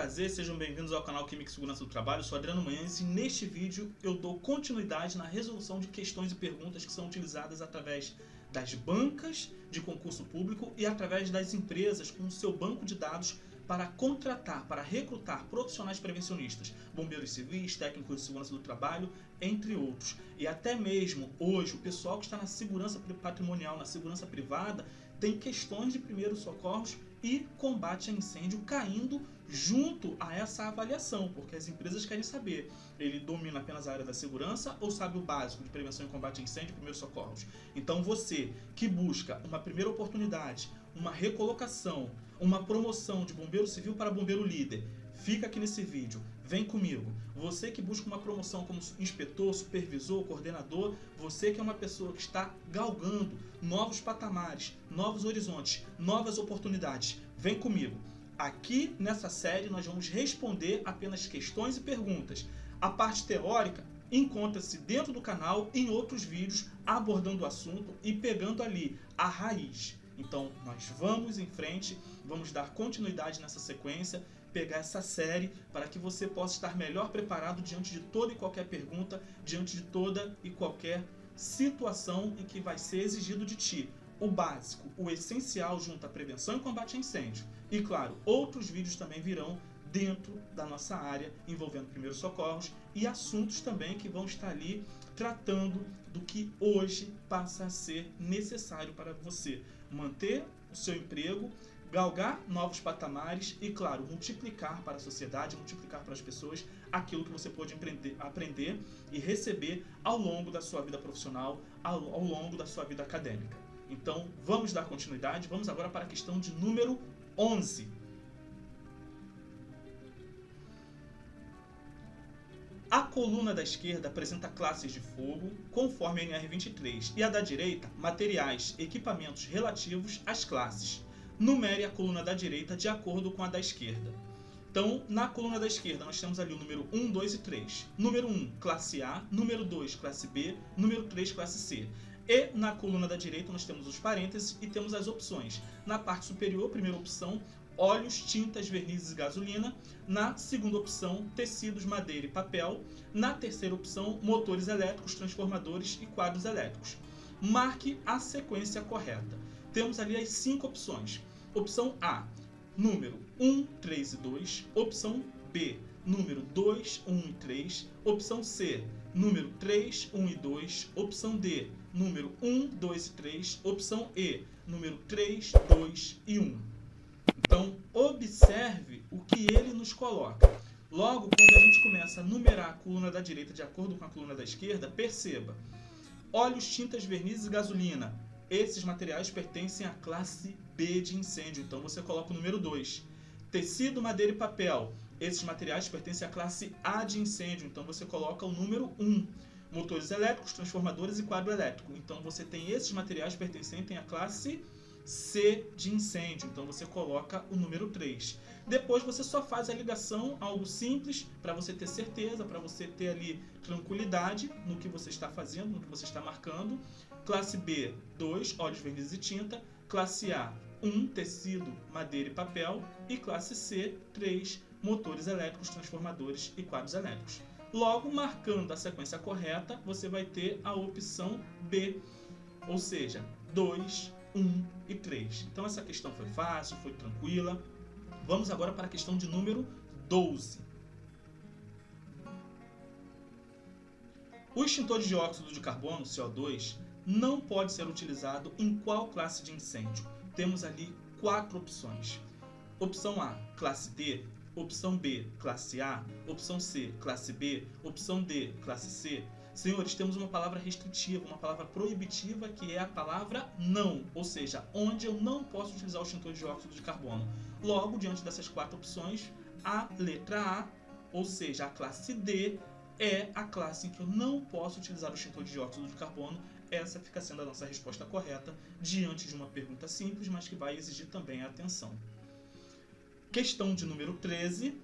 prazer, sejam bem-vindos ao canal Química e Segurança do Trabalho. Eu sou Adriano Manhães e neste vídeo eu dou continuidade na resolução de questões e perguntas que são utilizadas através das bancas de concurso público e através das empresas com o seu banco de dados para contratar, para recrutar profissionais prevencionistas, bombeiros civis, técnicos de segurança do trabalho, entre outros. E até mesmo hoje o pessoal que está na segurança patrimonial, na segurança privada, tem questões de primeiros socorros e combate a incêndio caindo junto a essa avaliação, porque as empresas querem saber, ele domina apenas a área da segurança ou sabe o básico de prevenção e combate a incêndio e primeiros socorros? Então você que busca uma primeira oportunidade, uma recolocação, uma promoção de bombeiro civil para bombeiro líder, fica aqui nesse vídeo, vem comigo. Você que busca uma promoção como inspetor, supervisor, coordenador, você que é uma pessoa que está galgando novos patamares, novos horizontes, novas oportunidades, vem comigo. Aqui nessa série nós vamos responder apenas questões e perguntas. A parte teórica encontra-se dentro do canal em outros vídeos abordando o assunto e pegando ali a raiz. Então nós vamos em frente, vamos dar continuidade nessa sequência, pegar essa série para que você possa estar melhor preparado diante de toda e qualquer pergunta, diante de toda e qualquer situação em que vai ser exigido de ti o básico, o essencial junto à prevenção e combate a incêndio. E claro, outros vídeos também virão dentro da nossa área envolvendo primeiros socorros e assuntos também que vão estar ali tratando do que hoje passa a ser necessário para você manter o seu emprego, galgar novos patamares e, claro, multiplicar para a sociedade, multiplicar para as pessoas aquilo que você pode aprender e receber ao longo da sua vida profissional, ao longo da sua vida acadêmica. Então, vamos dar continuidade, vamos agora para a questão de número 11. A coluna da esquerda apresenta classes de fogo, conforme a NR23, e a da direita, materiais, equipamentos relativos às classes. Numere a coluna da direita de acordo com a da esquerda. Então, na coluna da esquerda, nós temos ali o número 1, 2 e 3. Número 1, classe A. Número 2, classe B. Número 3, classe C. E na coluna da direita, nós temos os parênteses e temos as opções. Na parte superior, primeira opção, óleos, tintas, vernizes e gasolina. Na segunda opção, tecidos, madeira e papel. Na terceira opção, motores elétricos, transformadores e quadros elétricos. Marque a sequência correta. Temos ali as 5 opções. Opção A, número 1, 3 e 2. Opção B, número 2, 1 e 3. Opção C, número 3, 1 e 2. Opção D, número 1, 2 e 3. Opção E, número 3, 2 e 1. Então, observe o que ele nos coloca. Logo, quando a gente começa a numerar a coluna da direita de acordo com a coluna da esquerda, perceba. Óleos, tintas, vernizes e gasolina. Esses materiais pertencem à classe B de incêndio, então você coloca o número 2. Tecido, madeira e papel. Esses materiais pertencem à classe A de incêndio, então você coloca o número 1. Motores elétricos, transformadores e quadro elétrico. Então você tem esses materiais pertencentes à classe C de incêndio, então você coloca o número 3. Depois você só faz a ligação, algo simples, para você ter certeza, para você ter ali tranquilidade no que você está fazendo, no que você está marcando. Classe B, 2, óleos, vernizes e tinta. Classe A, 1, tecido, madeira e papel. E classe C, 3, motores elétricos, transformadores e quadros elétricos. Logo, marcando a sequência correta, você vai ter a opção B, ou seja, 2, 1 e 3. Então essa questão foi fácil, foi tranquila. Vamos agora para a questão de número 12. O extintor de dióxido de carbono, CO2, não pode ser utilizado em qual classe de incêndio? Temos ali 4 opções. Opção A, classe D. Opção B, classe A. Opção C, classe B. Opção D, classe C. Senhores, temos uma palavra restritiva, uma palavra proibitiva, que é a palavra não, ou seja, onde eu não posso utilizar o extintor de dióxido de carbono. Logo, diante dessas 4 opções, a letra A, ou seja, a classe D, é a classe em que eu não posso utilizar o extintor de dióxido de carbono. Essa fica sendo a nossa resposta correta diante de uma pergunta simples, mas que vai exigir também a atenção. Questão de número 13.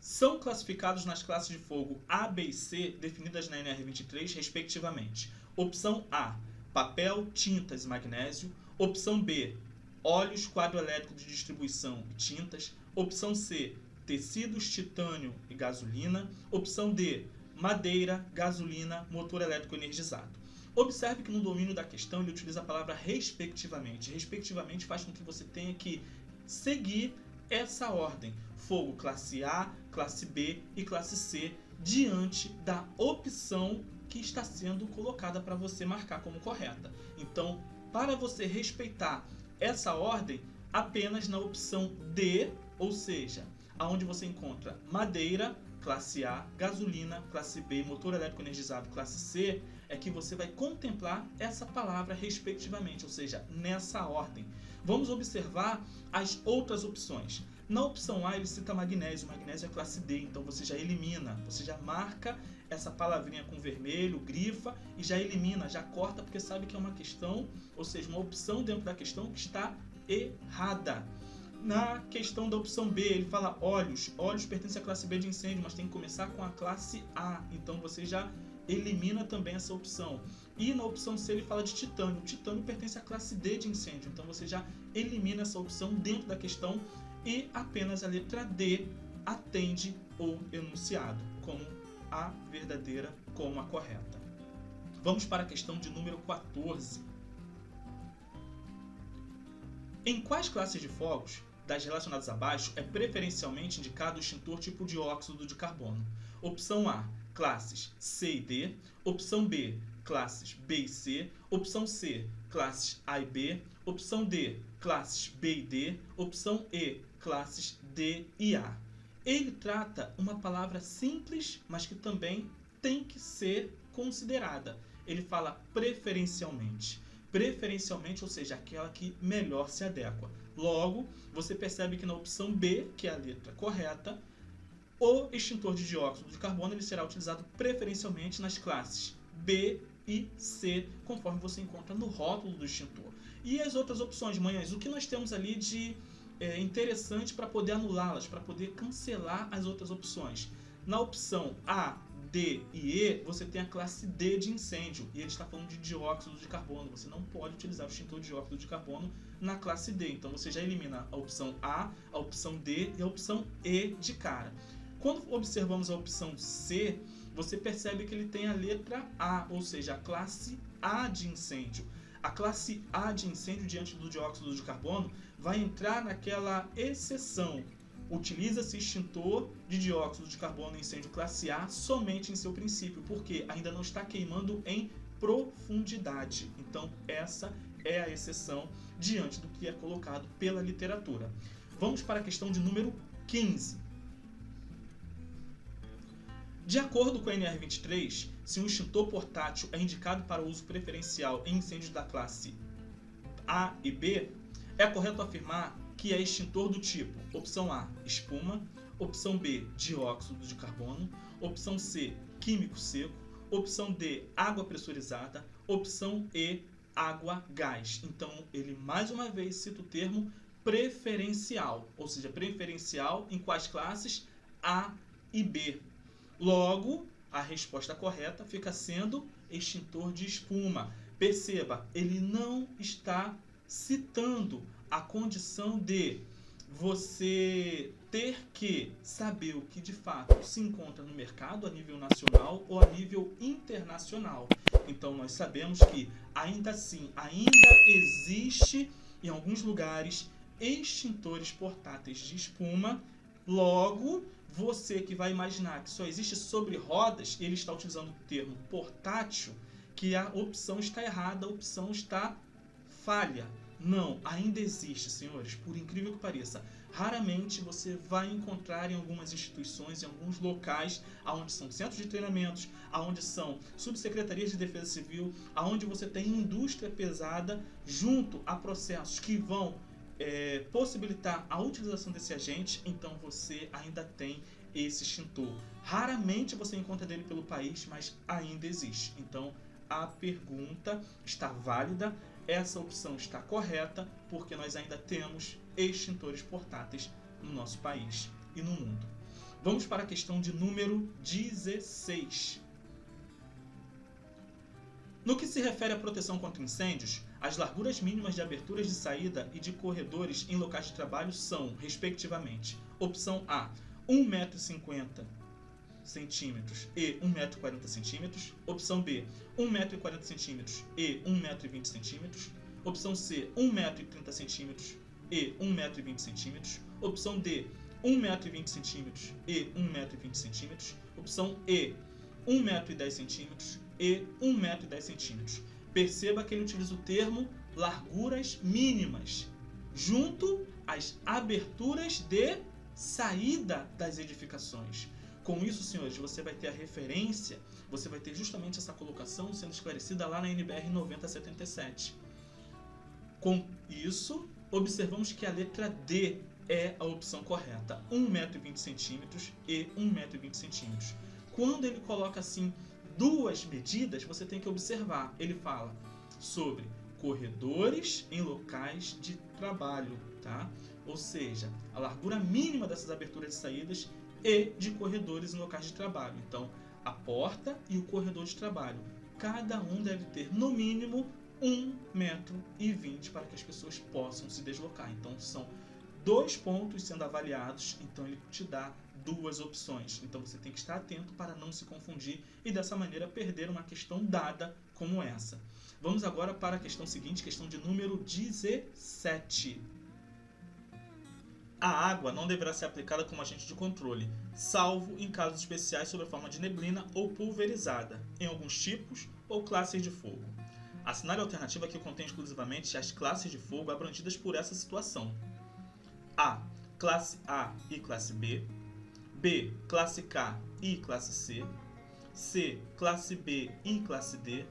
São classificados nas classes de fogo A, B e C, definidas na NR23, respectivamente. Opção A, papel, tintas e magnésio. Opção B, óleos, quadro elétrico de distribuição e tintas. Opção C, tecidos, titânio e gasolina. Opção D, madeira, gasolina, motor elétrico energizado. Observe que no domínio da questão ele utiliza a palavra respectivamente. Respectivamente faz com que você tenha que seguir essa ordem. Fogo classe A, classe B e classe C, diante da opção que está sendo colocada para você marcar como correta. Então, para você respeitar essa ordem, apenas na opção D, ou seja, aonde você encontra madeira, classe A, gasolina, classe B, motor elétrico energizado, classe C, é que você vai contemplar essa palavra respectivamente, ou seja, nessa ordem. Vamos observar as outras opções. Na opção A ele cita magnésio, magnésio é classe D, então você já elimina, você já marca essa palavrinha com vermelho, grifa e já elimina, já corta, porque sabe que é uma questão, ou seja, uma opção dentro da questão que está errada. Na questão da opção B, ele fala óleos. Óleos pertence à classe B de incêndio, mas tem que começar com a classe A. Então você já elimina também essa opção. E na opção C ele fala de titânio. O titânio pertence à classe D de incêndio. Então você já elimina essa opção dentro da questão e apenas a letra D atende o enunciado como a verdadeira, como a correta. Vamos para a questão de número 14. Em quais classes de fogos das relacionadas abaixo é preferencialmente indicado o extintor tipo dióxido de carbono? Opção A, classes C e D. Opção B, classes B e C. Opção C, classes A e B. Opção D, classes B e D. Opção E, classes D e A. Ele trata uma palavra simples, mas que também tem que ser considerada. Ele fala preferencialmente. Preferencialmente, ou seja, aquela que melhor se adequa. Logo, você percebe que na opção B, que é a letra correta, o extintor de dióxido de carbono ele será utilizado preferencialmente nas classes B e C, conforme você encontra no rótulo do extintor. E as outras opções, manhãs, o que nós temos ali de interessante para poder anulá-las, para poder cancelar as outras opções? Na opção A, D e E, você tem a classe D de incêndio, e ele está falando de dióxido de carbono. Você não pode utilizar o extintor de dióxido de carbono na classe D. Então você já elimina a opção A, a opção D e a opção E de cara. Quando observamos a opção C, você percebe que ele tem a letra A, ou seja, a classe A de incêndio. A classe A de incêndio diante do dióxido de carbono vai entrar naquela exceção. Utiliza-se extintor de dióxido de carbono em incêndio classe A somente em seu princípio, porque ainda não está queimando em profundidade. Então, essa é a exceção diante do que é colocado pela literatura. Vamos para a questão de número 15. De acordo com a NR23, se um extintor portátil é indicado para uso preferencial em incêndios da classe A e B, é correto afirmar que é extintor do tipo: opção A, espuma, opção B, dióxido de carbono, opção C, químico seco, opção D, água pressurizada, opção E, água gás. Então, ele mais uma vez cita o termo preferencial, ou seja, preferencial em quais classes? A e B. Logo, a resposta correta fica sendo extintor de espuma. Perceba, ele não está citando a condição de você ter que saber o que de fato se encontra no mercado a nível nacional ou a nível internacional. Então nós sabemos que ainda assim, ainda existe em alguns lugares extintores portáteis de espuma. Logo, você que vai imaginar que só existe sobre rodas e ele está utilizando o termo portátil, que a opção está errada, a opção está falha. Não, ainda existe, senhores, por incrível que pareça. Raramente você vai encontrar em algumas instituições, em alguns locais, onde são centros de treinamentos, onde são subsecretarias de defesa civil, onde você tem indústria pesada, junto a processos que vão possibilitar a utilização desse agente. Então você ainda tem esse extintor. Raramente você encontra dele pelo país, mas ainda existe. Então a pergunta está válida, essa opção está correta, porque nós ainda temos extintores portáteis no nosso país e no mundo. Vamos para a questão de número 16. No que se refere à proteção contra incêndios, as larguras mínimas de aberturas de saída e de corredores em locais de trabalho são, respectivamente, opção A, 1,50 m e 1,40 m, opção B, 1,40 m e 1,20 m, opção C, 1,30 m e 1,20 m, opção D, 1,20 m e 1,20 m, opção E, 1,10 m e 1,10 m. Perceba que ele utiliza o termo larguras mínimas, junto às aberturas de saída das edificações. Com isso, senhores, você vai ter a referência, você vai ter justamente essa colocação sendo esclarecida lá na NBR 9077. Com isso, observamos que a letra D é a opção correta, 1,20 m e 1,20 m. Quando ele coloca assim duas medidas, você tem que observar. Ele fala sobre corredores em locais de trabalho, tá? Ou seja, a largura mínima dessas aberturas e saídas e de corredores em locais de trabalho. Então, a porta e o corredor de trabalho, cada um deve ter no mínimo 1,20 m para que as pessoas possam se deslocar. Então, são 2 pontos sendo avaliados, então ele te dá duas opções. Então você tem que estar atento para não se confundir e dessa maneira perder uma questão dada como essa. Vamos agora para a questão seguinte, questão de número 17. A água não deverá ser aplicada como agente de controle, salvo em casos especiais sob a forma de neblina ou pulverizada, em alguns tipos ou classes de fogo. Assinale a alternativa que contém exclusivamente as classes de fogo abrangidas por essa situação. A, classe A e classe B. B, classe K e classe C. C, classe B e classe D.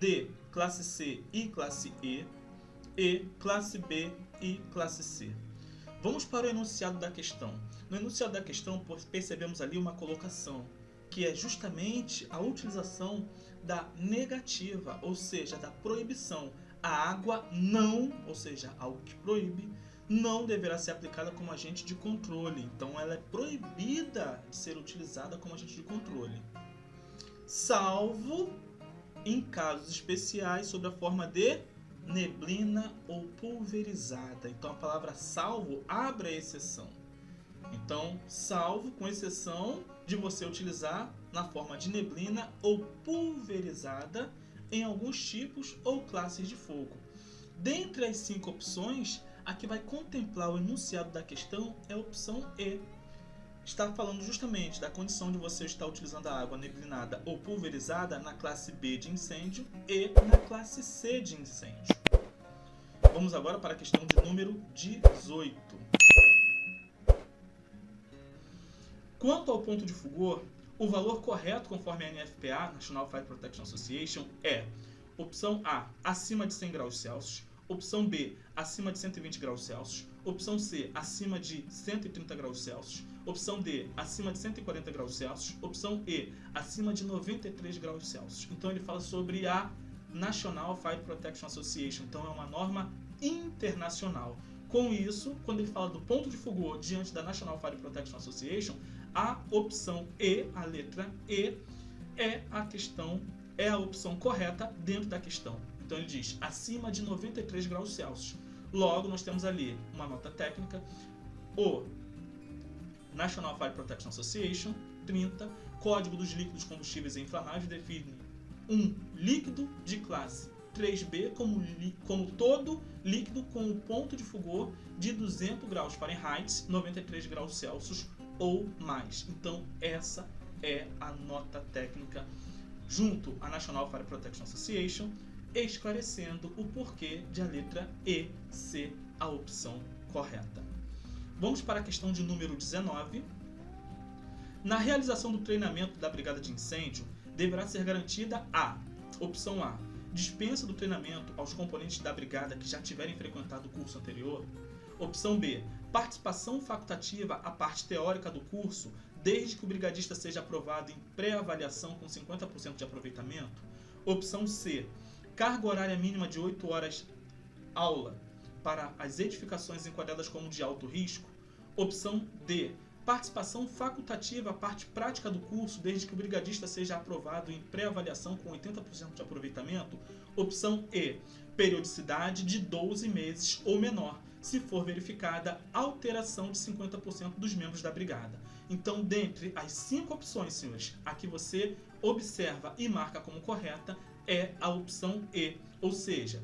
D, classe C e classe E. E, classe B e classe C. Vamos para o enunciado da questão. No enunciado da questão, percebemos ali uma colocação, que é justamente a utilização da negativa, ou seja, da proibição. A água não, ou seja, algo que proíbe, não deverá ser aplicada como agente de controle. Então, ela é proibida de ser utilizada como agente de controle, salvo em casos especiais sob a forma de neblina ou pulverizada. Então, a palavra salvo abre a exceção. Então, salvo com exceção de você utilizar na forma de neblina ou pulverizada em alguns tipos ou classes de fogo. Dentre as 5 opções, a que vai contemplar o enunciado da questão é a opção E. Está falando justamente da condição de você estar utilizando a água neblinada ou pulverizada na classe B de incêndio e na classe C de incêndio. Vamos agora para a questão de número 18. Quanto ao ponto de fulgor, o valor correto conforme a NFPA, National Fire Protection Association, é opção A, acima de 100 graus Celsius, opção B, acima de 120 graus Celsius, opção C, acima de 130 graus Celsius, opção D, acima de 140 graus Celsius, opção E, acima de 93 graus Celsius. Então ele fala sobre a National Fire Protection Association, então é uma norma internacional. Com isso, quando ele fala do ponto de fulgor diante da National Fire Protection Association, a opção E, a letra E, é a opção correta dentro da questão. Então ele diz acima de 93 graus Celsius. Logo, nós temos ali uma nota técnica, o National Fire Protection Association 30, Código dos Líquidos Combustíveis e Inflamáveis, define um líquido de classe 3B como todo líquido com o ponto de fulgor de 200 graus Fahrenheit, 93 graus Celsius ou mais. Então, essa é a nota técnica junto à National Fire Protection Association, esclarecendo o porquê de a letra E ser a opção correta. Vamos para a questão de número 19. Na realização do treinamento da Brigada de Incêndio, deverá ser garantida a opção A, dispensa do treinamento aos componentes da Brigada que já tiverem frequentado o curso anterior. Opção B, participação facultativa à parte teórica do curso, desde que o brigadista seja aprovado em pré-avaliação com 50% de aproveitamento. Opção C, carga horária mínima de 8 horas aula para as edificações enquadradas como de alto risco. Opção D, Participação facultativa, a parte prática do curso, desde que o brigadista seja aprovado em pré-avaliação com 80% de aproveitamento. Opção E, periodicidade de 12 meses ou menor, se for verificada alteração de 50% dos membros da brigada. Então, dentre as 5 opções, senhores, a que você observa e marca como correta é a opção E, ou seja,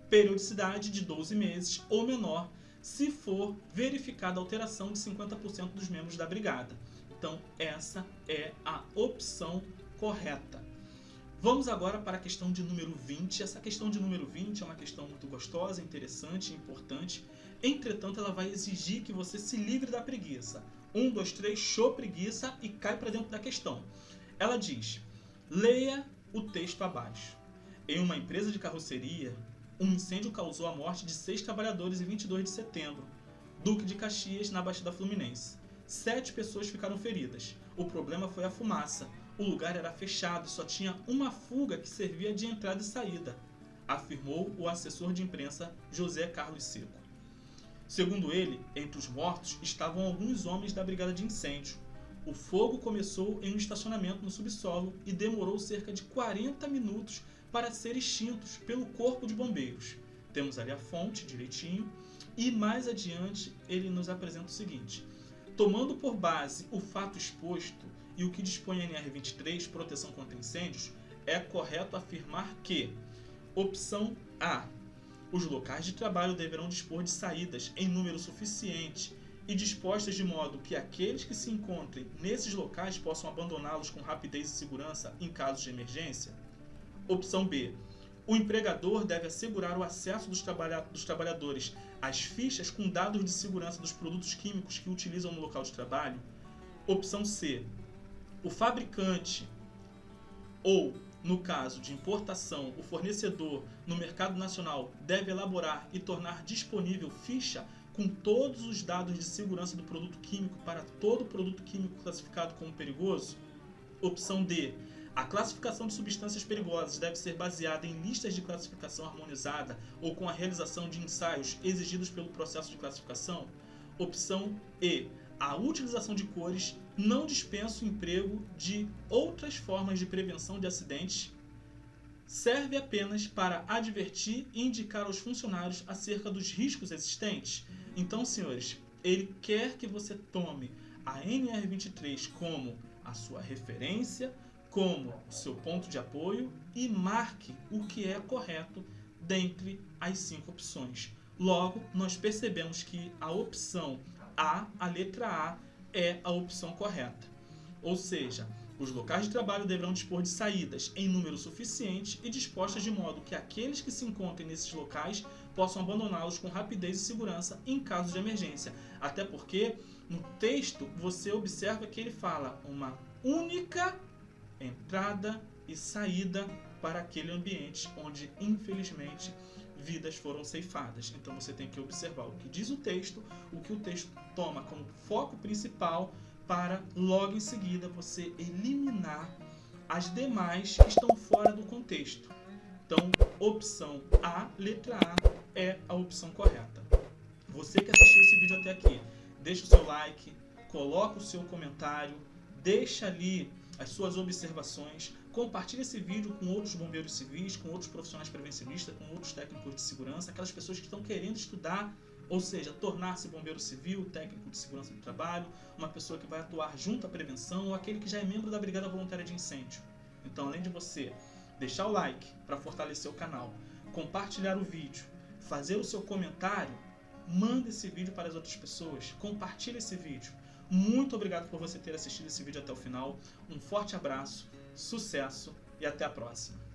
periodicidade de 12 meses ou menor, se for verificada a alteração de 50% dos membros da brigada. Então, essa é a opção correta. Vamos agora para a questão de número 20. Essa questão de número 20 é uma questão muito gostosa, interessante e importante. Entretanto, ela vai exigir que você se livre da preguiça. 1, 2, 3, show preguiça e cai para dentro da questão. Ela diz, leia o texto abaixo. Em uma empresa de carroceria, um incêndio causou a morte de 6 trabalhadores em 22 de setembro, Duque de Caxias, na Baixada Fluminense. 7 pessoas ficaram feridas. O problema foi a fumaça. O lugar era fechado e só tinha uma fuga que servia de entrada e saída, afirmou o assessor de imprensa José Carlos Seco. Segundo ele, entre os mortos estavam alguns homens da brigada de incêndio. O fogo começou em um estacionamento no subsolo e demorou cerca de 40 minutos para ser extintos pelo corpo de bombeiros. Temos ali a fonte direitinho e mais adiante ele nos apresenta o seguinte. Tomando por base o fato exposto e o que dispõe a NR23, proteção contra incêndios, é correto afirmar que, opção A, os locais de trabalho deverão dispor de saídas em número suficiente e dispostas de modo que aqueles que se encontrem nesses locais possam abandoná-los com rapidez e segurança em casos de emergência. Opção B. O empregador deve assegurar o acesso dos trabalhadores às fichas com dados de segurança dos produtos químicos que utilizam no local de trabalho. Opção C. O fabricante ou, no caso de importação, o fornecedor no mercado nacional deve elaborar e tornar disponível ficha com todos os dados de segurança do produto químico para todo produto químico classificado como perigoso. Opção D. A classificação de substâncias perigosas deve ser baseada em listas de classificação harmonizada ou com a realização de ensaios exigidos pelo processo de classificação. Opção E. A utilização de cores não dispensa o emprego de outras formas de prevenção de acidentes. Serve apenas para advertir e indicar aos funcionários acerca dos riscos existentes. Então, senhores, ele quer que você tome a NR23 como a sua referência, como o seu ponto de apoio e marque o que é correto dentre as 5 opções. Logo, nós percebemos que a opção a letra A, é a opção correta. Ou seja, os locais de trabalho deverão dispor de saídas em número suficiente e dispostas de modo que aqueles que se encontrem nesses locais possam abandoná-los com rapidez e segurança em caso de emergência. Até porque, no texto, você observa que ele fala uma única entrada e saída para aquele ambiente onde, infelizmente, vidas foram ceifadas. Então você tem que observar o que diz o texto, o que o texto toma como foco principal, para logo em seguida você eliminar as demais que estão fora do contexto. Então, opção A, letra A, é a opção correta. Você que assistiu esse vídeo até aqui, deixa o seu like, coloca o seu comentário, deixa ali as suas observações, compartilhe esse vídeo com outros bombeiros civis, com outros profissionais prevencionistas, com outros técnicos de segurança, aquelas pessoas que estão querendo estudar, ou seja, tornar-se bombeiro civil, técnico de segurança do trabalho, uma pessoa que vai atuar junto à prevenção, ou aquele que já é membro da Brigada Voluntária de Incêndio. Então, além de você deixar o like para fortalecer o canal, compartilhar o vídeo, fazer o seu comentário, manda esse vídeo para as outras pessoas, compartilhe esse vídeo. Muito obrigado por você ter assistido esse vídeo até o final. Um forte abraço, sucesso e até a próxima.